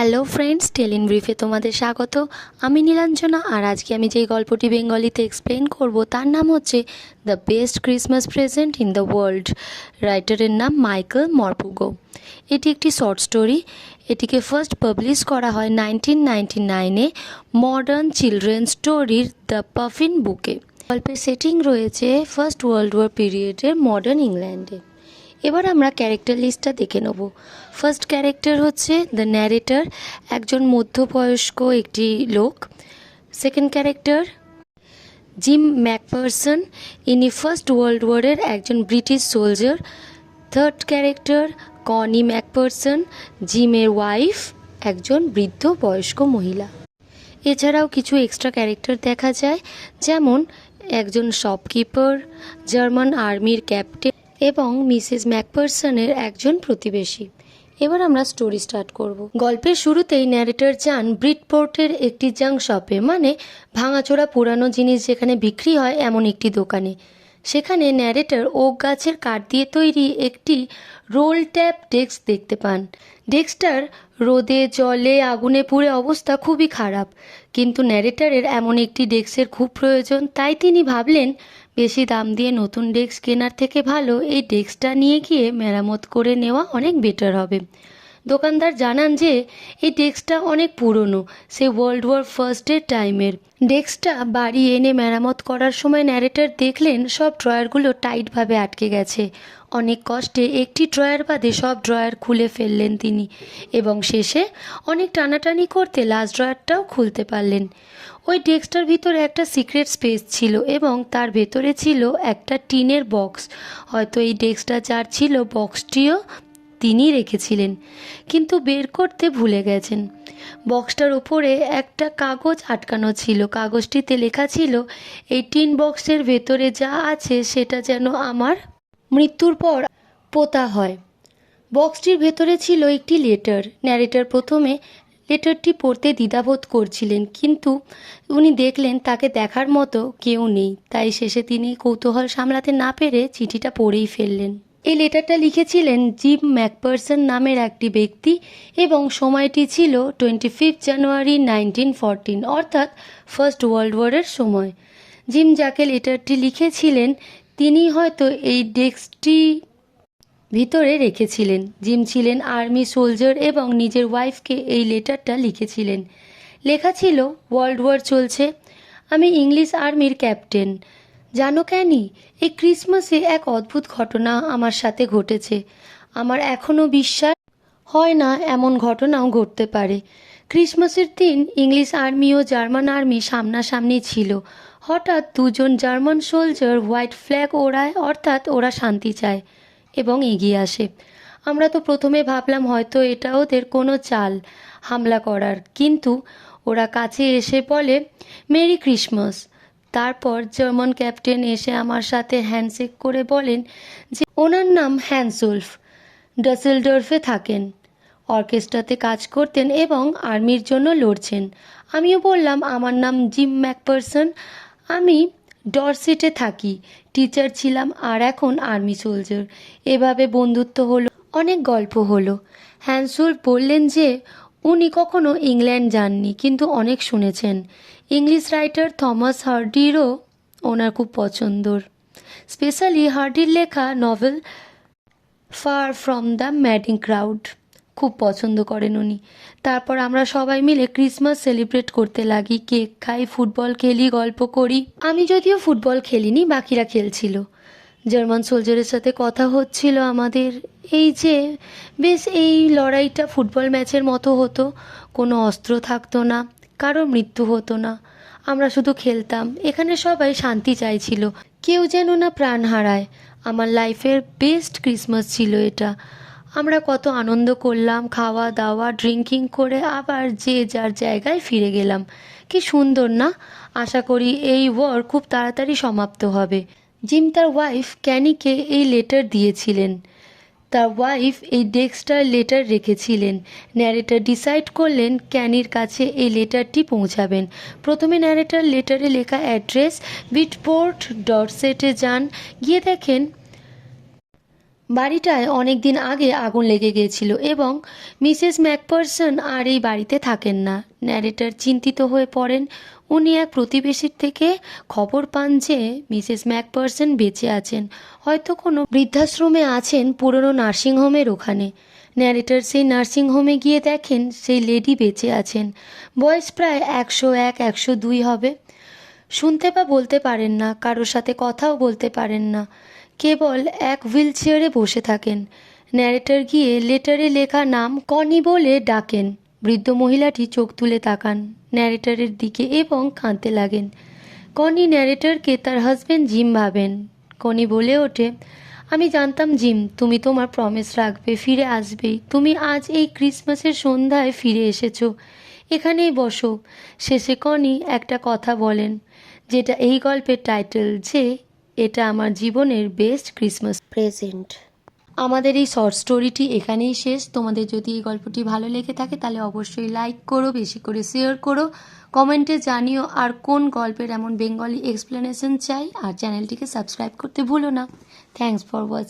Hello friends, tell in ব্রিফে তোমাদের স্বাগত। আমি নীলাঞ্জনা, আর আজকে আমি যেই গল্পটি বেঙ্গলিতে এক্সপ্লেন করব তার নাম হচ্ছে the best Christmas present in the world. রাইটারের নাম মাইকেল মরপুগো। এটি একটি শর্ট স্টোরি। এটিকে ফার্স্ট পাবলিশ করা হয় 1999-এ মডার্ন চিলড্রেন স্টোরির দ্য পাফিন বুকে। গল্পের সেটিং রয়েছে ফার্স্ট ওয়ার্ল্ড ওয়ার পিরিয়ডের মডার্ন ইংল্যান্ডে। এবার আমরা ক্যারেক্টার লিস্টটা দেখে নেব। ফার্স্ট ক্যারেক্টার হচ্ছে দ্য ন্যারেটর, একজন মধ্যবয়স্ক একটি লোক। সেকেন্ড ক্যারেক্টার জিম ম্যাকপারসন, ইনি ফার্স্ট ওয়ার্ল্ড ওয়ারের একজন ব্রিটিশ সোলজার। থার্ড ক্যারেক্টার কনি ম্যাকপারসন, জিমের ওয়াইফ, একজন বৃদ্ধ বয়স্ক মহিলা। এছাড়াও কিছু এক্সট্রা ক্যারেক্টার দেখা যায়, যেমন একজন শপকিপার, জার্মান আর্মির ক্যাপ্টেন এবং মিসেস ম্যাকপারসনের একজন প্রতিবেশী। এবার আমরা স্টোরি স্টার্ট করব। গল্পের শুরুতেই ন্যারেটর যান ব্রিডপোর্টের একটি জাঙ্ক শপে, মানে ভাঙাচোরা পুরানো জিনিস যেখানে বিক্রি হয় এমন একটি দোকানে। সেখানে ন্যারেটর ওক গাছের কাঠ দিয়ে তৈরি একটি রোল ট্যাপ ডেস্ক দেখতে পান। ডেস্কটার রোদে জলে আগুনে পুড়ে অবস্থা খুবই খারাপ, কিন্তু ন্যারেটরের এমন একটি ডেস্কের খুব প্রয়োজন। তাই তিনি ভাবলেন বেশি দাম দিয়ে নতুন ডেস্ক কেনার থেকে ভালো এই ডেস্কটা নিয়ে গিয়ে মেরামত করে নেওয়া অনেক বেটার হবে। দোকানদার জানান যে এই ডেস্কটা অনেক পুরনো, সে ওয়ার্ল্ড ওয়ার ফার্স্টের টাইমের। ডেস্কটা বাড়ি এনে মেরামত করার সময় ন্যারেটর দেখলেন সব ড্রয়ারগুলো টাইটভাবে আটকে গেছে। অনেক কষ্টে একটি ড্রয়ার বাদে সব ড্রয়ার খুলে ফেললেন তিনি, এবং শেষে অনেক টানাটানি করতে লাস্ট ড্রয়ারটাও খুলতে পারলেন। ওই ডেস্কটার ভিতরে একটা সিক্রেট স্পেস ছিল এবং তার ভেতরে ছিল একটা টিনের বক্স। হয়তো এই ডেস্কটা যার ছিল বক্সটিও তিনি রেখেছিলেন, কিন্তু বের করতে ভুলে গেছেন। বক্সটার উপরে একটা কাগজ আটকানো ছিল। কাগজটিতে লেখা ছিল, এই টিন বক্সের ভেতরে যা আছে সেটা যেন আমার মৃত্যুর পর পোতা হয়। বক্সটির ভেতরে ছিল একটি লেটার। ন্যারেটর প্রথমে লেটারটি পড়তে দ্বিধাবোধ করছিলেন, কিন্তু উনি দেখলেন তাকে দেখার মতো কেউ নেই। তাই শেষে তিনি কৌতূহল সামলাতে না পেরে চিঠিটা পড়েই ফেললেন। এই লেটারটা লিখেছিলেন জিম ম্যাকপারসন নামের একটি ব্যক্তি, এবং সময়টি ছিল 25 জানুয়ারি 1914, অর্থাৎ ফার্স্ট ওয়ার্ল্ড ওয়ারের সময়। জিম যাকে লেটারটি লিখেছিলেন তিনি হয়তো এই ডেস্কটি ভিতরে রেখেছিলেন। জিম ছিলেন আর্মি সোলজার এবং নিজের ওয়াইফকে এই লেটারটা লিখেছিলেন। লেখা ছিল, ওয়ার্ল্ড ওয়ার চলছে, আমি ইংলিশ আর্মির ক্যাপ্টেন। জানো ক্যানি, এই ক্রিসমাসে এক অদ্ভুত ঘটনা আমার সাথে ঘটেছে। আমার এখনও বিশ্বাস হয় না এমন ঘটনাও ঘটতে পারে। ক্রিসমাসের দিন ইংলিশ আর্মি ও জার্মান আর্মি সামনাসামনি ছিল। হঠাৎ দুজন জার্মান সোলজার হোয়াইট ফ্ল্যাগ ওড়ায়, অর্থাৎ ওরা শান্তি চায়, এবং এগিয়ে আসে। আমরা তো প্রথমে ভাবলাম হয়তো এটা ওদের কোনো চাল হামলা করার, কিন্তু ওরা কাছে এসে বলে মেরি ক্রিসমাস। তারপর জার্মান ক্যাপ্টেন এসে আমার সাথে হ্যান্ডশেক করে বলেন যে ওনার নাম হ্যান্সউলফ, ডাসেলডর্ফে থাকেন, অর্কেস্ট্রাতে কাজ করতেন এবং আর্মির জন্য লড়ছেন। আমিও বললাম আমার নাম জিম ম্যাকপারসন, আমি ডরসেটে থাকি, টিচার ছিলাম আর এখন আর্মি সোলজার। এভাবে বন্ধুত্ব হলো, অনেক গল্প হলো। হ্যান্সুল বললেন যে উনি কখনো ইংল্যান্ড যাননি, কিন্তু অনেক শুনেছেন। ইংলিশ রাইটার থমাস হার্ডিরও ওনার খুব পছন্দর, স্পেশালি হার্ডির লেখা novel far from the madding crowd খুব পছন্দ করেন উনি। তারপর আমরা সবাই মিলে ক্রিসমাস সেলিব্রেট করতে লাগি, কেক খাই, ফুটবল খেলি, গল্প করি। আমি যদিও ফুটবল খেলিনি, বাকিরা খেলছিল। জার্মান সোলজারের সাথে কথা হচ্ছিল আমাদের। এই যে বেশ এই লড়াইটা ফুটবল ম্যাচের মতো হতো, কোনো অস্ত্র থাকতো না, কারো মৃত্যু হতো না, আমরা শুধু খেলতাম। এখানে সবাই শান্তি চাইছিল, কেউ যেন না প্রাণ হারায়। আমার লাইফের বেস্ট ক্রিসমাস ছিল এটা। আমরা কত আনন্দ করলাম, খাওয়া দাওয়া ড্রিঙ্কিং করে আবার যে যার জায়গায় ফিরে গেলাম। কি সুন্দর না? আশা করি এই ওয়ার খুব তাড়াতাড়ি সমাপ্ত হবে। জিম তার ওয়াইফ ক্যানিকে এই লেটার দিয়েছিলেন। তার ওয়াইফ এই ডেস্কটার লেটার রেখেছিলেন। ন্যারেটর ডিসাইড করলেন ক্যানির কাছে এই লেটারটি পৌঁছাবেন। প্রথমে ন্যারেটর লেটারে লেখা অ্যাড্রেস ব্রিডপোর্ট, ডরসেটে যান। গিয়ে দেখেন বাড়িটায় অনেক দিন আগে আগুন লেগে গিয়েছিল এবং মিসেস ম্যাকপারসন আর এই বাড়িতে থাকেন না। ন্যারেটর চিন্তিত হয়ে পড়েন। উনি এক প্রতিবেশীর থেকে খবর পান যে মিসেস ম্যাকপারসন বেঁচে আছেন, হয়তো কোনো বৃদ্ধাশ্রমে আছেন পুরনো নার্সিংহোমের ওখানে। ন্যারেটর সেই নার্সিংহোমে গিয়ে দেখেন সেই লেডি বেঁচে আছেন। বয়স প্রায় 101 102 হবে। শুনতে বা বলতে পারেন না, কারোর সাথে কথাও বলতে পারেন না, কেবল এক হুইল চেয়ারে বসে থাকেন। ন্যারেটর গিয়ে লেটারে লেখা নাম কনি বলে ডাকেন। বৃদ্ধ মহিলাটি চোখ তুলে তাকান ন্যারেটরের দিকে এবং কাঁদতে লাগেন। কনি ন্যারেটরকে তার হাজবেন্ড জিম ভাবেন। কনি বলে ওঠে, আমি জানতাম জিম, তুমি তোমার প্রমিস রাখবে, ফিরে আসবেই। তুমি আজ এই ক্রিসমাসের সন্ধ্যায় ফিরে এসেছো। এখানেই বসো। শেষে কনি একটা কথা বলেন, যেটা এই গল্পের টাইটেল, যে এটা আমার জীবনের বেস্ট ক্রিসমাস প্রেজেন্ট। আমাদের এই শর্ট স্টোরিটি এখানেই শেষ। তোমাদের যদি এই গল্পটি ভালো লেগে থাকে তাহলে অবশ্যই লাইক করো, বেশি করে শেয়ার করো, কমেন্টে জানিও আর কোন গল্পের এমন বেঙ্গলি এক্সপ্লেনেশন চাই, আর চ্যানেলটিকে সাবস্ক্রাইব করতে ভুলো না। Thanks for watching.